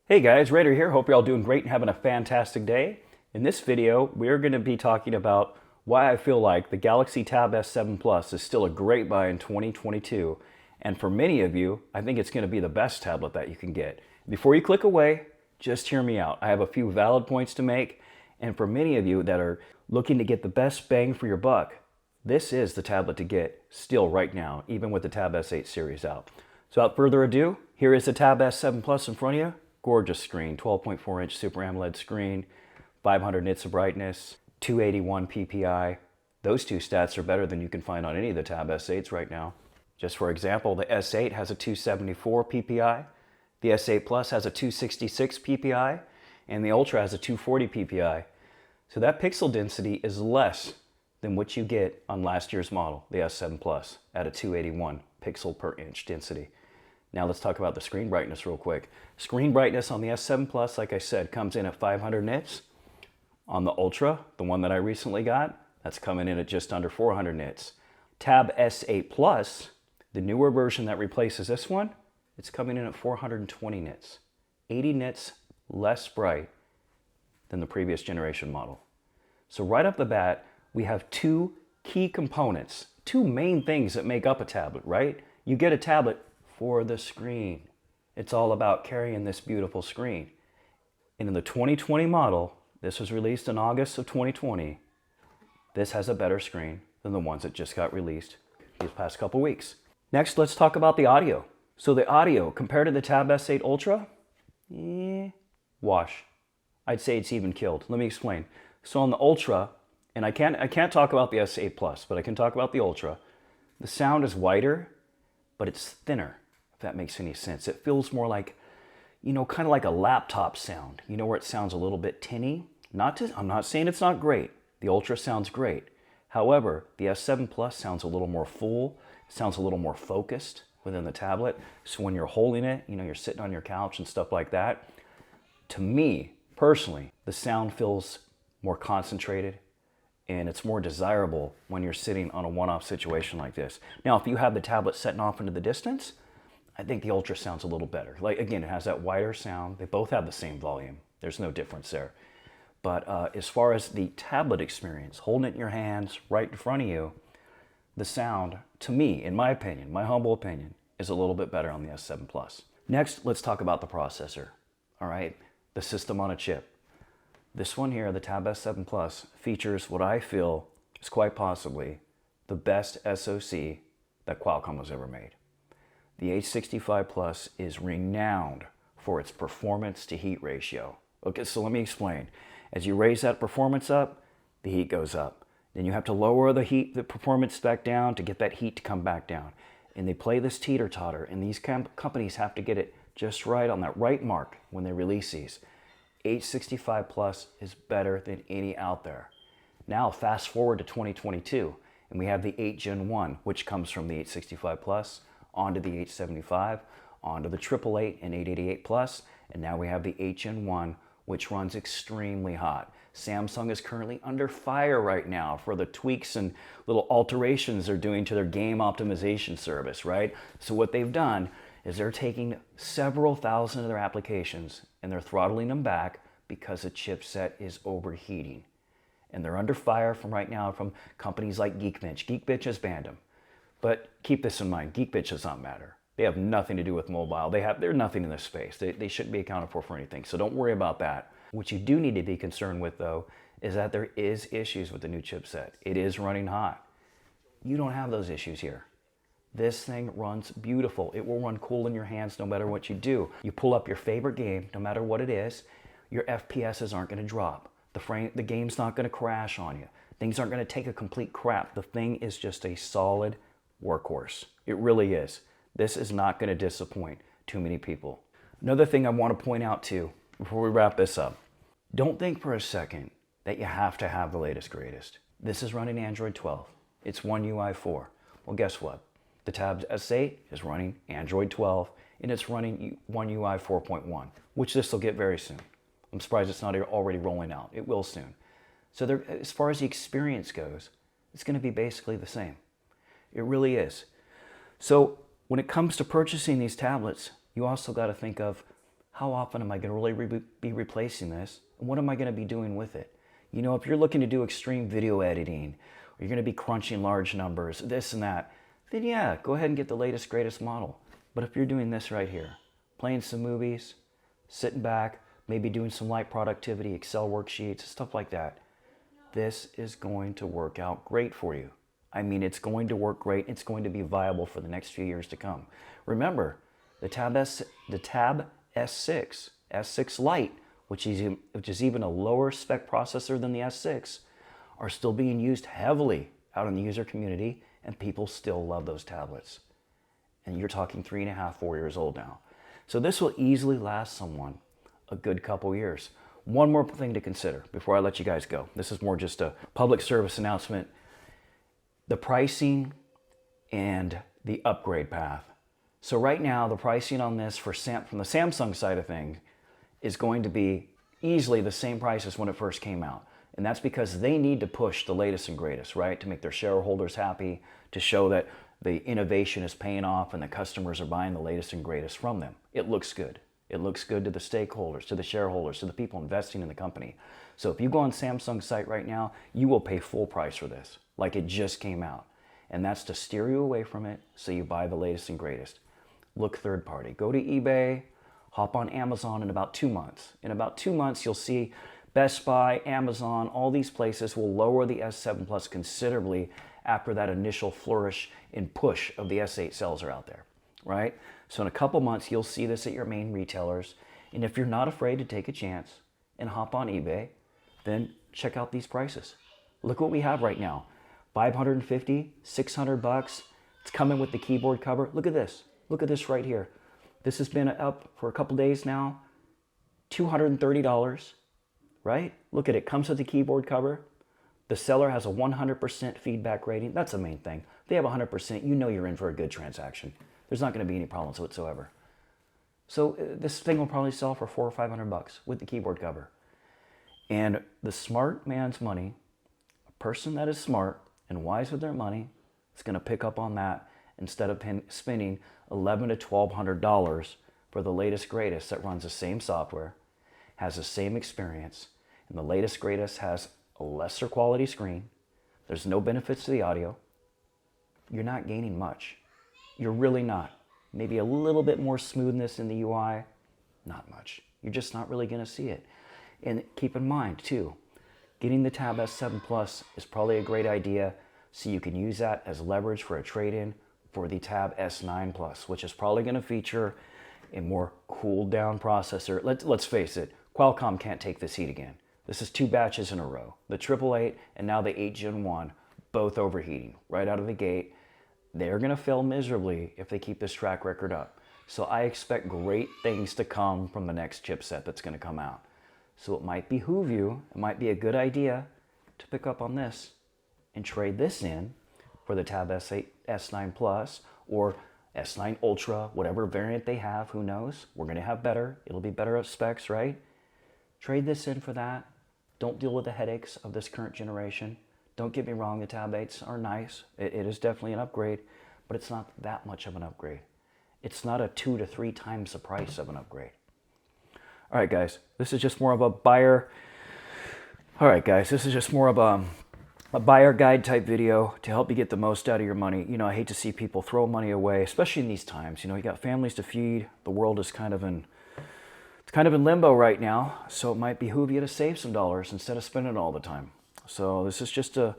Hey guys, Raider here. Hope you're all doing great and having a fantastic day. In this video, we're going to be talking about why I feel like the Galaxy Tab S7 Plus is still a great buy in 2022. And for many of you, I think it's going to be the best tablet that you can get. Before you click away, just hear me out. I have a few valid points to make. And for many of you that are looking to get the best bang for your buck, this is the tablet to get still right now, even with the Tab S8 series out. So without further ado, here is the Tab S7 Plus in front of you. Gorgeous screen, 12.4-inch Super AMOLED screen, 500 nits of brightness, 281 ppi. Those two stats are better than you can find on any of the Tab S8s right now. Just for example, the S8 has a 274 ppi, the S8 Plus has a 266 ppi, and the Ultra has a 240 ppi. So that pixel density is less than what you get on last year's model, the S7 Plus, at a 281 pixel per inch density. Now let's talk about the screen brightness real quick. Screen brightness on the S7 Plus, like I said, comes in at 500 nits. On the Ultra, the one that I recently got, that's coming in at just under 400 nits. Tab S8 Plus, the newer version that replaces this one, it's coming in at 420 nits. 80 nits less bright than the previous generation model. So right off the bat, we have two key components, two main things that make up a tablet, right? You get a tablet for the screen. It's all about carrying this beautiful screen. And in the 2020 model, this was released in August of 2020, this has a better screen than the ones that just got released these past couple weeks. Next, let's talk about the audio. So the audio, compared to the Tab S8 Ultra, wash. I'd say it's even killed. Let me explain. So on the Ultra, and I can't talk about the S8 Plus, but I can talk about the Ultra. The sound is wider, but it's thinner, if that makes any sense. It feels more like, kind of like a laptop sound, where it sounds a little bit tinny. I'm not saying it's not great. The Ultra sounds great. However, the S7 Plus sounds a little more full, sounds a little more focused within the tablet. So when you're holding it, you're sitting on your couch and stuff like that. To me, personally, the sound feels more concentrated, and it's more desirable when you're sitting on a one-off situation like this. Now, if you have the tablet setting off into the distance, I think the Ultra sounds a little better. Like, again, it has that wider sound. They both have the same volume. There's no difference there. But as far as the tablet experience, holding it in your hands right in front of you, the sound, to me, in my opinion, my humble opinion, is a little bit better on the S7 Plus. Next, let's talk about the processor. All right, the system on a chip. This one here, the Tab S7 Plus, features what I feel is quite possibly the best SoC that Qualcomm has ever made. The H65 Plus is renowned for its performance to heat ratio. Okay, so let me explain. As you raise that performance up, the heat goes up. Then you have to lower the performance back down to get that heat to come back down. And they play this teeter-totter, and these companies have to get it just right on that right mark when they release these. H65 Plus is better than any out there. Now fast forward to 2022, and we have the 8 Gen 1, which comes from the H65 Plus, onto the H75, onto the 888 and 888 Plus, and now we have the 8 Gen 1, which runs extremely hot. Samsung is currently under fire right now for the tweaks and little alterations they're doing to their game optimization service, right? So what they've done is they're taking several thousand of their applications and they're throttling them back because the chipset is overheating. And they're under fire right now from companies like Geekbench. Geekbench has banned them. But keep this in mind, Geekbench does not matter. They have nothing to do with mobile. They're nothing in this space. They shouldn't be accounted for anything, so don't worry about that. What you do need to be concerned with, though, is that there is issues with the new chipset. It is running hot. You don't have those issues here. This thing runs beautiful. It will run cool in your hands no matter what you do. You pull up your favorite game, no matter what it is, your FPSs aren't going to drop. The game's not going to crash on you. Things aren't going to take a complete crap. The thing is just a solid workhorse. It really is. This is not going to disappoint too many people. Another thing I want to point out too, before we wrap this up, don't think for a second that you have to have the latest greatest. This is running Android 12. It's One UI 4. Well, guess what? The Tab S8 is running Android 12, and it's running One UI 4.1, which this will get very soon. I'm surprised it's not already rolling out. It will soon. So as far as the experience goes, it's going to be basically the same. It really is. So when it comes to purchasing these tablets, you also got to think of how often am I going to really be replacing this? And what am I going to be doing with it? You know, if you're looking to do extreme video editing, or you're going to be crunching large numbers, this and that, then yeah, go ahead and get the latest, greatest model. But if you're doing this right here, playing some movies, sitting back, maybe doing some light productivity, Excel worksheets, stuff like that, this is going to work out great for you. I mean, it's going to work great. It's going to be viable for the next few years to come. Remember, the Tab S6, S6 Lite, which is even a lower spec processor than the S6, are still being used heavily out in the user community, and people still love those tablets. And you're talking 3.5, 4 years old now. So this will easily last someone a good couple years. One more thing to consider before I let you guys go. This is more just a public service announcement. The pricing and the upgrade path. So right now, the pricing on this from the Samsung side of things is going to be easily the same price as when it first came out. And that's because they need to push the latest and greatest, right? To make their shareholders happy, to show that the innovation is paying off and the customers are buying the latest and greatest from them. It looks good. It looks good to the stakeholders, to the shareholders, to the people investing in the company. So if you go on Samsung's site right now, you will pay full price for this, like it just came out. And that's to steer you away from it so you buy the latest and greatest. Look third party. Go to eBay, hop on Amazon in about 2 months. In about 2 months, you'll see Best Buy, Amazon, all these places will lower the S7 Plus considerably after that initial flourish and push of the S8 sales are out there, right? So in a couple months, you'll see this at your main retailers. And if you're not afraid to take a chance and hop on eBay, then check out these prices. Look what we have right now. $550, $600. It's coming with the keyboard cover. Look at this. Look at this right here. This has been up for a couple days now. $230, right? Look at it. Comes with the keyboard cover. The seller has a 100% feedback rating. That's the main thing. If they have 100%, you know you're in for a good transaction. There's not going to be any problems whatsoever. So this thing will probably sell for $400 or $500 with the keyboard cover. And the smart man's money, a person that is smart and wise with their money, is going to pick up on that instead of spending $1,100 to $1,200 for the latest greatest that runs the same software, has the same experience, and the latest greatest has a lesser quality screen. There's no benefits to the audio. You're not gaining much. You're really not. Maybe a little bit more smoothness in the UI, not much. You're just not really going to see it. And keep in mind, too, getting the Tab S7 Plus is probably a great idea, so you can use that as leverage for a trade-in for the Tab S9 Plus, which is probably going to feature a more cooled down processor. Let's face it, Qualcomm can't take this heat again. This is 2 batches in a row. The 888 and now the 8 Gen 1, both overheating right out of the gate. They're going to fail miserably if they keep this track record up. So I expect great things to come from the next chipset that's going to come out. So it might behoove you, it might be a good idea to pick up on this and trade this in for the Tab S8, S9 Plus, or S9 Ultra, whatever variant they have, who knows? We're going to have better. It'll be better at specs, right? Trade this in for that. Don't deal with the headaches of this current generation. Don't get me wrong, the Tab 8s are nice. It is definitely an upgrade, but it's not that much of an upgrade. It's not a 2 to 3 times the price of an upgrade. All right, guys, this is just more of a buyer. All right, guys, this is just more of a buyer guide type video to help you get the most out of your money. You know, I hate to see people throw money away, especially in these times. You know, you got families to feed. The world is kind of in limbo right now, so it might behoove you to save some dollars instead of spending it all the time. So this is just to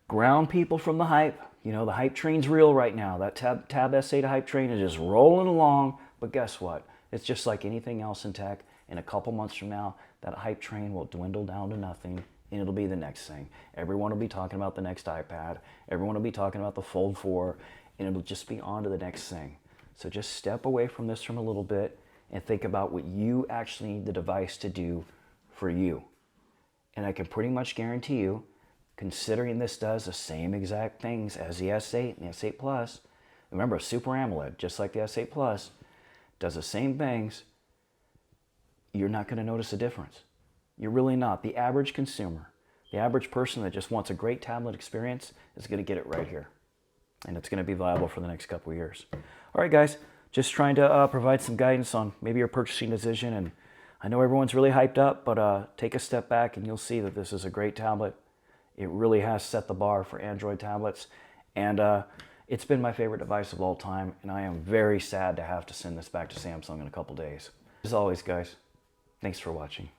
ground people from the hype. You know, the hype train's real right now. That Tab S8 hype train is just rolling along. But guess what? It's just like anything else in tech. In a couple months from now, that hype train will dwindle down to nothing, and it'll be the next thing. Everyone will be talking about the next iPad. Everyone will be talking about the Fold 4, and it'll just be on to the next thing. So just step away from this from a little bit and think about what you actually need the device to do for you. And I can pretty much guarantee you, considering this does the same exact things as the S8 and the S8 Plus, remember, Super AMOLED, just like the S8 Plus, does the same things, you're not going to notice a difference. You're really not. The average consumer, the average person that just wants a great tablet experience is going to get it right here. And it's going to be viable for the next couple of years. All right, guys, just trying to provide some guidance on maybe your purchasing decision. And I know everyone's really hyped up, but take a step back and you'll see that this is a great tablet. It really has set the bar for Android tablets, and it's been my favorite device of all time, and I am very sad to have to send this back to Samsung in a couple days. As always, guys, thanks for watching.